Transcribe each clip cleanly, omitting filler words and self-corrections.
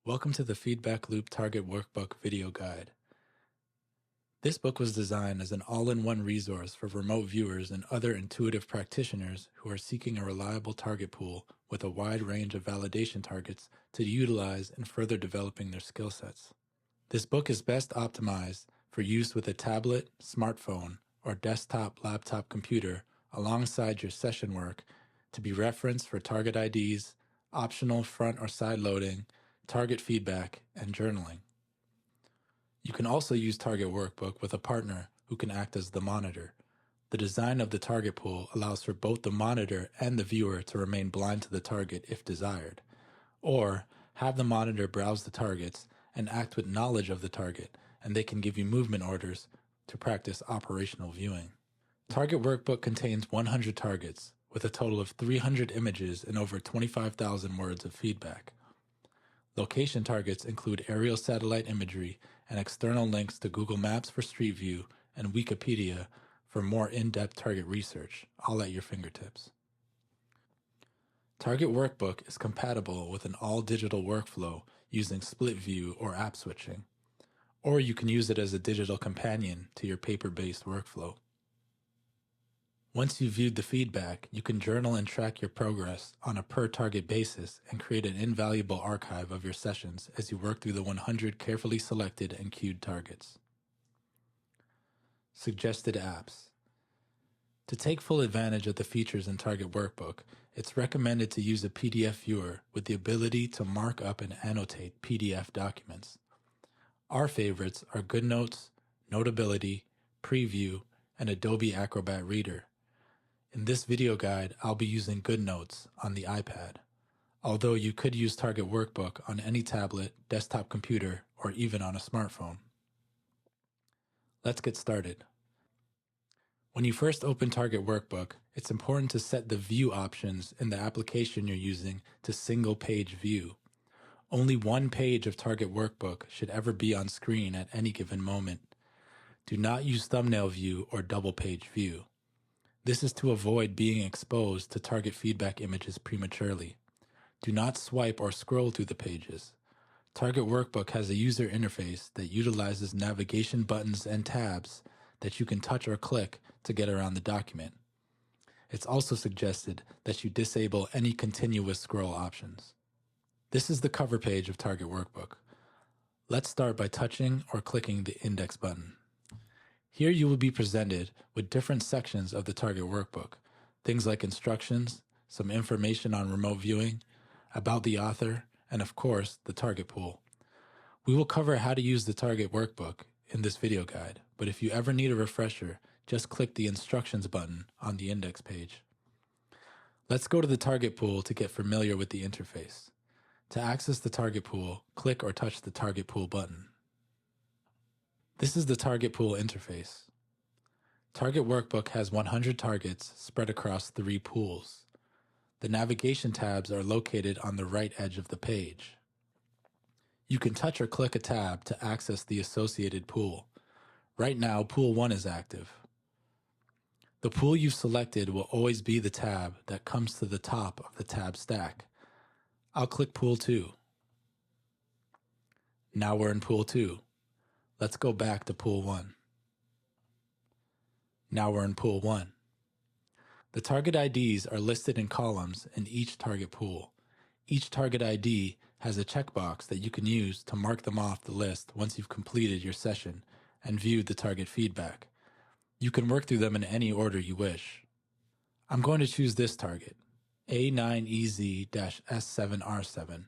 Welcome to the Feedback Loop Target Workbook video guide. This book was designed as an all-in-one resource for remote viewers and other intuitive practitioners who are seeking a reliable target pool with a wide range of validation targets to utilize in further developing their skill sets. This book is best optimized for use with a tablet, smartphone, or desktop laptop computer alongside your session work to be referenced for target IDs, optional front or side loading, target feedback, and journaling. You can also use Target Workbook with a partner who can act as the monitor. The design of the target pool allows for both the monitor and the viewer to remain blind to the target if desired, or have the monitor browse the targets and act with knowledge of the target, and they can give you movement orders to practice operational viewing. Target Workbook contains 100 targets with a total of 300 images and over 25,000 words of feedback. Location targets include aerial satellite imagery and external links to Google Maps for Street View and Wikipedia for more in-depth target research, all at your fingertips. Target Workbook is compatible with an all-digital workflow using split view or app switching, or you can use it as a digital companion to your paper-based workflow. Once you've viewed the feedback, you can journal and track your progress on a per-target basis and create an invaluable archive of your sessions as you work through the 100 carefully selected and queued targets. Suggested apps. To take full advantage of the features in Target Workbook, it's recommended to use a PDF viewer with the ability to mark up and annotate PDF documents. Our favorites are GoodNotes, Notability, Preview, and Adobe Acrobat Reader. In this video guide, I'll be using GoodNotes on the iPad, although you could use Target Workbook on any tablet, desktop computer, or even on a smartphone. Let's get started. When you first open Target Workbook, it's important to set the view options in the application you're using to single page view. Only one page of Target Workbook should ever be on screen at any given moment. Do not use thumbnail view or double page view. This is to avoid being exposed to target feedback images prematurely. Do not swipe or scroll through the pages. Target Workbook has a user interface that utilizes navigation buttons and tabs that you can touch or click to get around the document. It's also suggested that you disable any continuous scroll options. This is the cover page of Target Workbook. Let's start by touching or clicking the index button. Here you will be presented with different sections of the Target Workbook, things like instructions, some information on remote viewing, about the author, and of course, the target pool. We will cover how to use the Target Workbook in this video guide, but if you ever need a refresher, just click the instructions button on the index page. Let's go to the target pool to get familiar with the interface. To access the target pool, click or touch the target pool button. This is the target pool interface. Target Workbook has 100 targets spread across 3 pools. The navigation tabs are located on the right edge of the page. You can touch or click a tab to access the associated pool. Right now, Pool 1 is active. The pool you've selected will always be the tab that comes to the top of the tab stack. I'll click Pool 2. Now we're in Pool 2. Let's go back to Pool 1. Now we're in Pool 1. The target IDs are listed in columns in each target pool. Each target ID has a checkbox that you can use to mark them off the list once you've completed your session and viewed the target feedback. You can work through them in any order you wish. I'm going to choose this target, A9EZ-S7R7.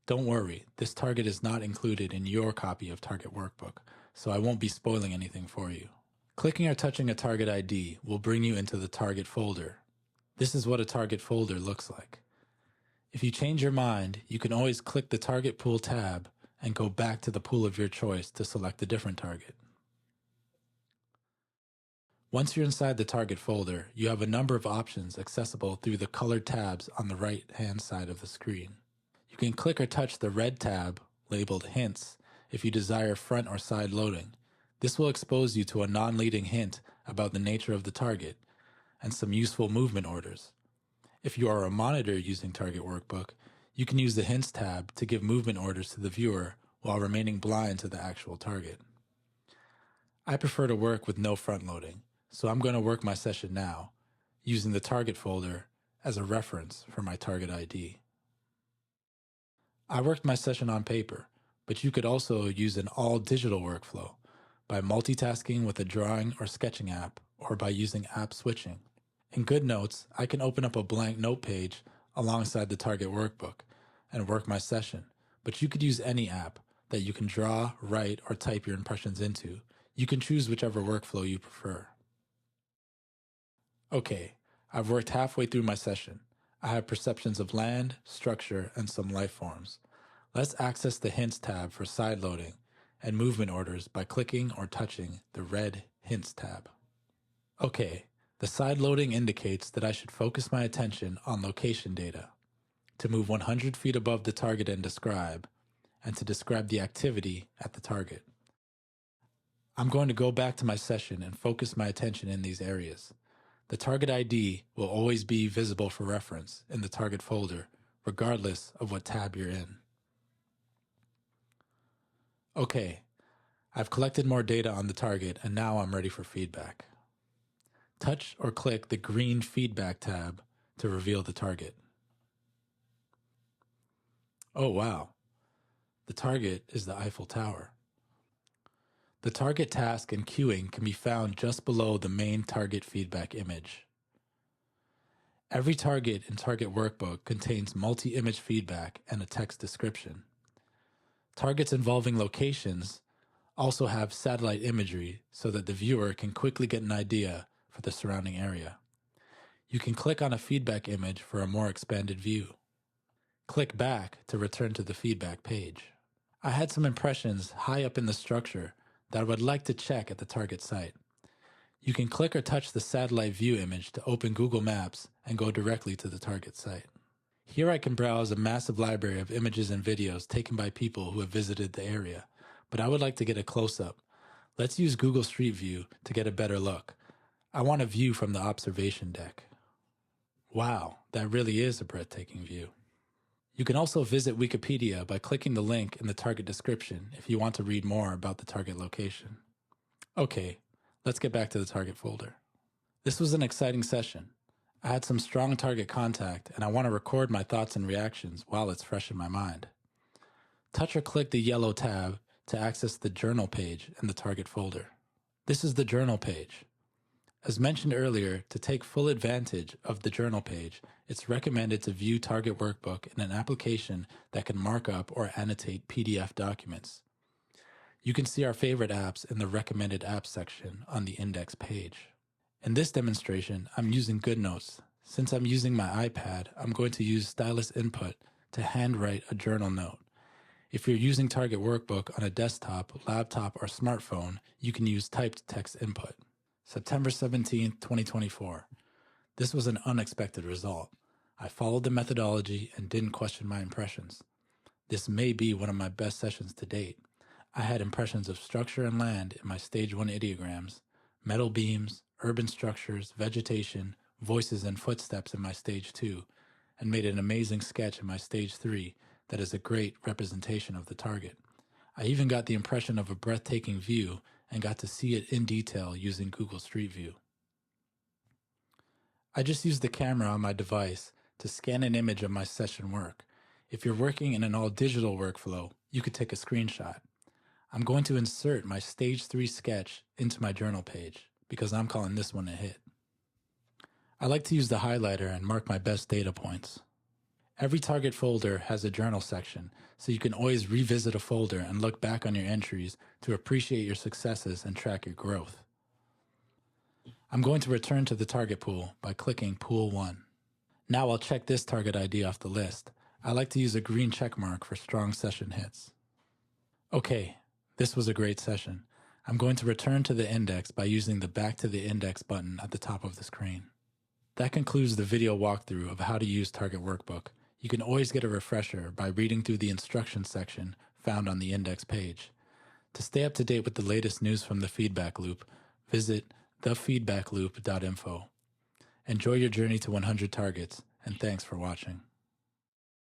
Don't worry, this target is not included in your copy of Target Workbook, so I won't be spoiling anything for you. Clicking or touching a target ID will bring you into the target folder. This is what a target folder looks like. If you change your mind, you can always click the target pool tab and go back to the pool of your choice to select a different target. Once you're inside the target folder, you have a number of options accessible through the colored tabs on the right-hand side of the screen. You can click or touch the red tab, labeled Hints, if you desire front or side loading. This will expose you to a non-leading hint about the nature of the target and some useful movement orders. If you are a monitor using Target Workbook, You can use the Hints tab to give movement orders to the viewer while remaining blind to the actual target. I prefer to work with no front loading, so I'm going to work my session now, using the target folder as a reference for my target ID. I worked my session on paper, but you could also use an all-digital workflow by multitasking with a drawing or sketching app or by using app switching. In GoodNotes, I can open up a blank note page alongside the Target Workbook and work my session, but you could use any app that you can draw, write, or type your impressions into. You can choose whichever workflow you prefer. Okay, I've worked halfway through my session. I have perceptions of land, structure, and some life forms. Let's access the Hints tab for side loading and movement orders by clicking or touching the red Hints tab. Okay, the side loading indicates that I should focus my attention on location data, to move 100 feet above the target and describe, and to describe the activity at the target. I'm going to go back to my session and focus my attention in these areas. The target ID will always be visible for reference in the target folder, regardless of what tab you're in. Okay, I've collected more data on the target and now I'm ready for feedback. Touch or click the green Feedback tab to reveal the target. Oh wow, the target is the Eiffel Tower. The target task and queuing can be found just below the main target feedback image. Every target in Target Workbook contains multi-image feedback and a text description. Targets involving locations also have satellite imagery so that the viewer can quickly get an idea for the surrounding area. You can click on a feedback image for a more expanded view. Click back to return to the feedback page. I had some impressions high up in the structure that I would like to check at the target site. You can click or touch the satellite view image to open Google Maps and go directly to the target site. Here I can browse a massive library of images and videos taken by people who have visited the area, but I would like to get a close-up. Let's use Google Street View to get a better look. I want a view from the observation deck. Wow, that really is a breathtaking view. You can also visit Wikipedia by clicking the link in the target description if you want to read more about the target location. Okay, let's get back to the target folder. This was an exciting session. I had some strong target contact and I want to record my thoughts and reactions while it's fresh in my mind. Touch or click the yellow tab to access the journal page in the target folder. This is the journal page. As mentioned earlier, to take full advantage of the journal page, it's recommended to view Target Workbook in an application that can mark up or annotate PDF documents. You can see our favorite apps in the recommended apps section on the index page. In this demonstration, I'm using GoodNotes. Since I'm using my iPad, I'm going to use stylus input to handwrite a journal note. If you're using Target Workbook on a desktop, laptop, or smartphone, you can use typed text input. September 17, 2024. This was an unexpected result. I followed the methodology and didn't question my impressions. This may be one of my best sessions to date. I had impressions of structure and land in my Stage 1 ideograms, metal beams, urban structures, vegetation, voices and footsteps in my Stage 2, and made an amazing sketch in my Stage 3 that is a great representation of the target. I even got the impression of a breathtaking view and got to see it in detail using Google Street View. I just used the camera on my device to scan an image of my session work. If you're working in an all-digital workflow, you could take a screenshot. I'm going to insert my Stage 3 sketch into my journal page because I'm calling this one a hit. I like to use the highlighter and mark my best data points. Every target folder has a journal section, so you can always revisit a folder and look back on your entries to appreciate your successes and track your growth. I'm going to return to the target pool by clicking Pool 1. Now I'll check this target ID off the list. I like to use a green check mark for strong session hits. Okay, this was a great session. I'm going to return to the index by using the Back to the Index button at the top of the screen. That concludes the video walkthrough of how to use Target Workbook. You can always get a refresher by reading through the instructions section found on the index page. To stay up to date with the latest news from the feedback loop, visit thefeedbackloop.info. Enjoy your journey to 100 targets, and thanks for watching.